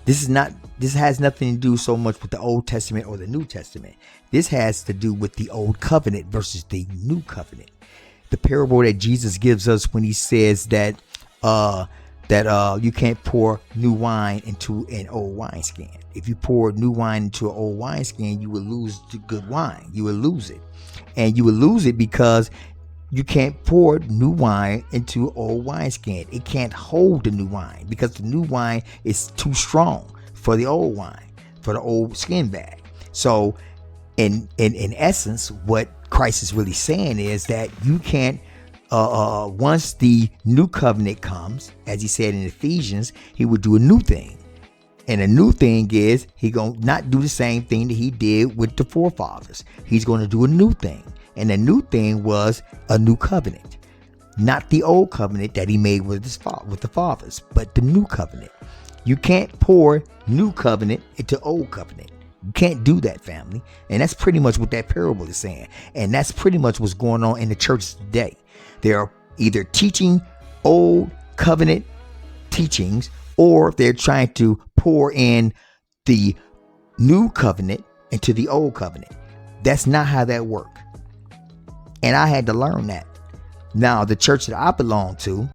This has nothing to do so much with the Old Testament or the New Testament. This has to do with the Old Covenant versus the New Covenant. The parable that Jesus gives us when he says that you can't pour new wine into an old wineskin. If you pour new wine into an old wineskin, you will lose the good wine. You will lose it. And you will lose it because you can't pour new wine into an old wineskin. It can't hold the new wine because the new wine is too strong for the old wine, for the old skin bag. So in essence, what Christ is really saying is that you can't, once the new covenant comes, as he said in Ephesians, he would do a new thing. And a new thing is he gonna not do the same thing that he did with the forefathers. He's going to do a new thing. And the new thing was a new covenant, not the old covenant that he made with the fathers, but the new covenant. You can't pour new covenant into old covenant. You can't do that, family. And that's pretty much what that parable is saying. And that's pretty much what's going on in the church today. They are either teaching old covenant teachings, or they're trying to pour in the new covenant into the old covenant. That's not how that works. And I had to learn that. Now, the church that I belong to,